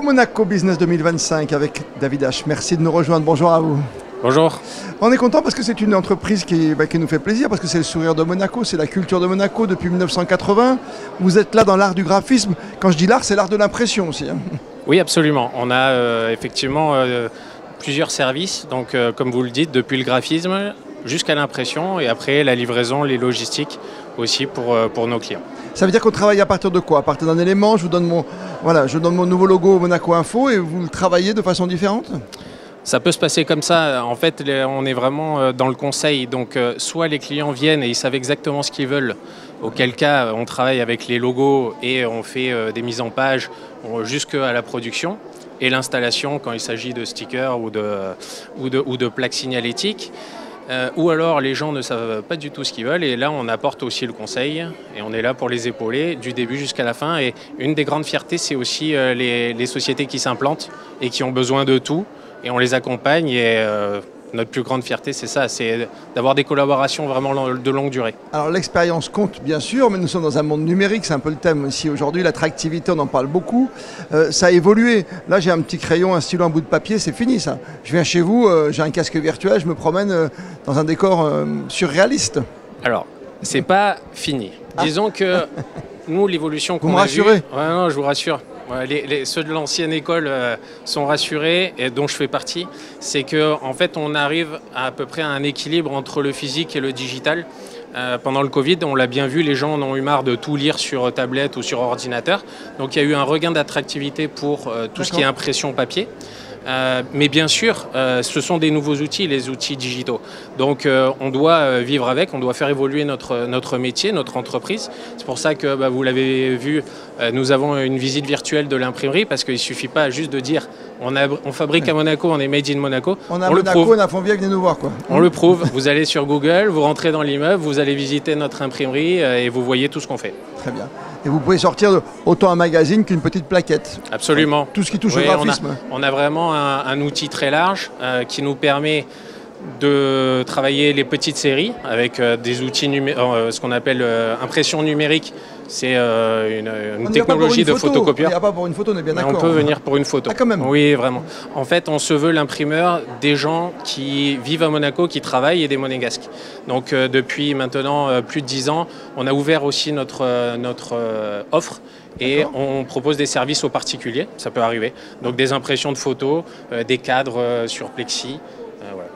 Expo Monaco Business 2025 avec David H. Merci de nous rejoindre. Bonjour à vous. Bonjour. On est content parce que c'est une entreprise qui nous fait plaisir, parce que c'est le sourire de Monaco, c'est la culture de Monaco depuis 1980. Vous êtes là dans l'art du graphisme. Quand je dis l'art, c'est l'art de l'impression aussi. Oui, absolument. On a effectivement plusieurs services, donc comme vous le dites, depuis le graphisme jusqu'à l'impression et après la livraison, les logistiques aussi pour nos clients. Ça veut dire qu'on travaille à partir de quoi? À partir d'un élément, je donne mon nouveau logo Monaco Info et vous le travaillez de façon différente? Ça peut se passer comme ça. En fait, on est vraiment dans le conseil. Donc, soit les clients viennent et ils savent exactement ce qu'ils veulent, auquel cas on travaille avec les logos et on fait des mises en page jusqu'à la production et l'installation quand il s'agit de stickers ou de plaques signalétiques. Ou alors les gens ne savent pas du tout ce qu'ils veulent et là on apporte aussi le conseil et on est là pour les épauler du début jusqu'à la fin. Et une des grandes fiertés, c'est aussi les sociétés qui s'implantent et qui ont besoin de tout et on les accompagne et notre plus grande fierté, c'est ça, c'est d'avoir des collaborations vraiment de longue durée. Alors l'expérience compte bien sûr, mais nous sommes dans un monde numérique, c'est un peu le thème ici aujourd'hui, l'attractivité, on en parle beaucoup. Ça a évolué. Là j'ai un petit crayon, un stylo, un bout de papier, c'est fini ça. Je viens chez vous, j'ai un casque virtuel, je me promène dans un décor surréaliste. Alors, c'est pas fini. Disons que nous, l'évolution qu'on a Vous me rassurez? Ouais, non, je vous rassure. Ceux de l'ancienne école sont rassurés, et dont je fais partie. C'est qu'en fait, on arrive à peu près à un équilibre entre le physique et le digital. Pendant le Covid, on l'a bien vu, les gens en ont eu marre de tout lire sur tablette ou sur ordinateur. Donc il y a eu un regain d'attractivité pour tout ce qui est impression papier. Mais bien sûr, ce sont des nouveaux outils, les outils digitaux. Donc on doit vivre avec, on doit faire évoluer notre métier, notre entreprise. C'est pour ça que vous l'avez vu, nous avons une visite virtuelle de l'imprimerie parce qu'il ne suffit pas juste de dire on fabrique à Monaco, on est made in Monaco. On a Monaco, on a Fontvieille, venez nous voir quoi. On le prouve, vous allez sur Google, vous rentrez dans l'immeuble, vous allez visiter notre imprimerie et vous voyez tout ce qu'on fait. Très bien. Et vous pouvez sortir autant un magazine qu'une petite plaquette. Absolument. Tout ce qui touche au graphisme. On a vraiment un outil très large qui nous permet de travailler les petites séries avec des outils, ce qu'on appelle impression numérique. C'est une technologie de photocopieur. Il n'y a pas pour une photo, on est bien d'accord. On peut venir pour une photo. Ah, quand même. Oui, vraiment. En fait, on se veut l'imprimeur des gens qui vivent à Monaco, qui travaillent et des monégasques. Donc, depuis maintenant plus de 10 ans, on a ouvert aussi notre offre. Et on propose des services aux particuliers, ça peut arriver. Donc des impressions de photos, des cadres sur plexi,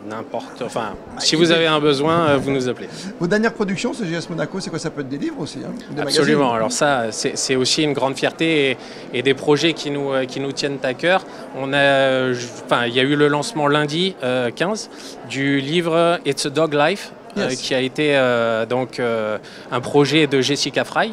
n'importe. Enfin, si vous avez un besoin, vous nous appelez. Vos dernières productions, ce GS Monaco, c'est quoi? Ça peut être des livres aussi, hein, des Absolument. magazines. Alors ça, c'est aussi une grande fierté et des projets qui nous tiennent à cœur. Il y a eu le lancement lundi 15 du livre It's a Dog Life, qui a été un projet de Jessica Fry.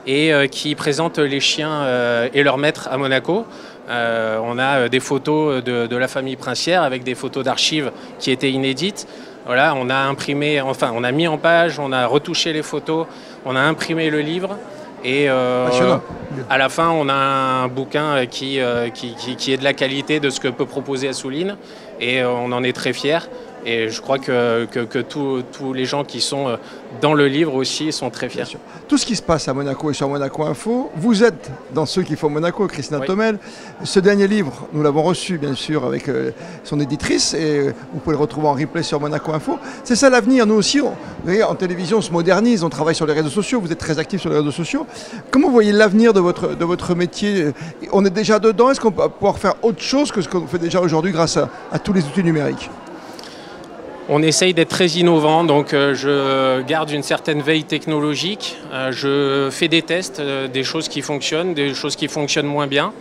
Et qui présente les chiens et leurs maîtres à Monaco. On a des photos de la famille princière avec des photos d'archives qui étaient inédites. Voilà, on a imprimé, on a mis en page, on a retouché les photos, on a imprimé le livre. Et à la fin, on a un bouquin qui est de la qualité de ce que peut proposer Assouline. Et on en est très fiers. Et je crois que tous les gens qui sont dans le livre aussi sont très fiers. Tout ce qui se passe à Monaco et sur Monaco Info, vous êtes dans ceux qui font Monaco, Christina Thomel. Ce dernier livre, nous l'avons reçu bien sûr avec son éditrice et vous pouvez le retrouver en replay sur Monaco Info. C'est ça l'avenir, nous aussi, vous voyez, en télévision on se modernise, on travaille sur les réseaux sociaux, vous êtes très actifs sur les réseaux sociaux. Comment vous voyez l'avenir de votre métier? On est déjà dedans, est-ce qu'on va pouvoir faire autre chose que ce qu'on fait déjà aujourd'hui grâce à tous les outils numériques? On essaye d'être très innovant, donc je garde une certaine veille technologique. Je fais des tests, des choses qui fonctionnent, des choses qui fonctionnent moins bien.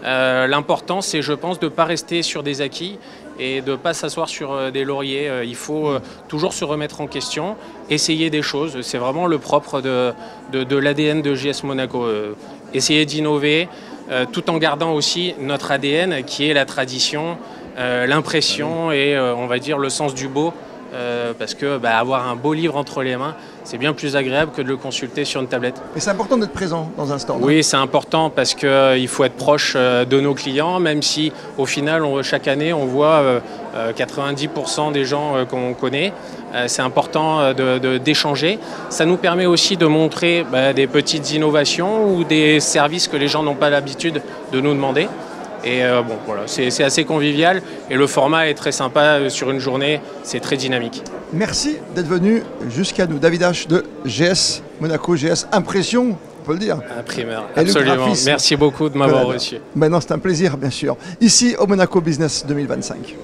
L'important, c'est, je pense, de ne pas rester sur des acquis et de ne pas s'asseoir sur des lauriers. Il faut toujours se remettre en question, essayer des choses. C'est vraiment le propre de l'ADN de GS Monaco. Essayer d'innover tout en gardant aussi notre ADN qui est la tradition, l'impression et on va dire le sens du beau. Parce que avoir un beau livre entre les mains, c'est bien plus agréable que de le consulter sur une tablette. Et c'est important d'être présent dans un stand. Oui, c'est important parce qu'il faut être proche de nos clients, même si au final, chaque année, on voit 90% des gens qu'on connaît. C'est important d'échanger. Ça nous permet aussi de montrer des petites innovations ou des services que les gens n'ont pas l'habitude de nous demander. Et bon, voilà, c'est assez convivial et le format est très sympa sur une journée, c'est très dynamique. Merci d'être venu jusqu'à nous. David H de GS Monaco, GS Impression, on peut le dire. Imprimeur, absolument. Merci beaucoup de m'avoir reçu. Maintenant, c'est un plaisir, bien sûr. Ici, au Monaco Business 2025.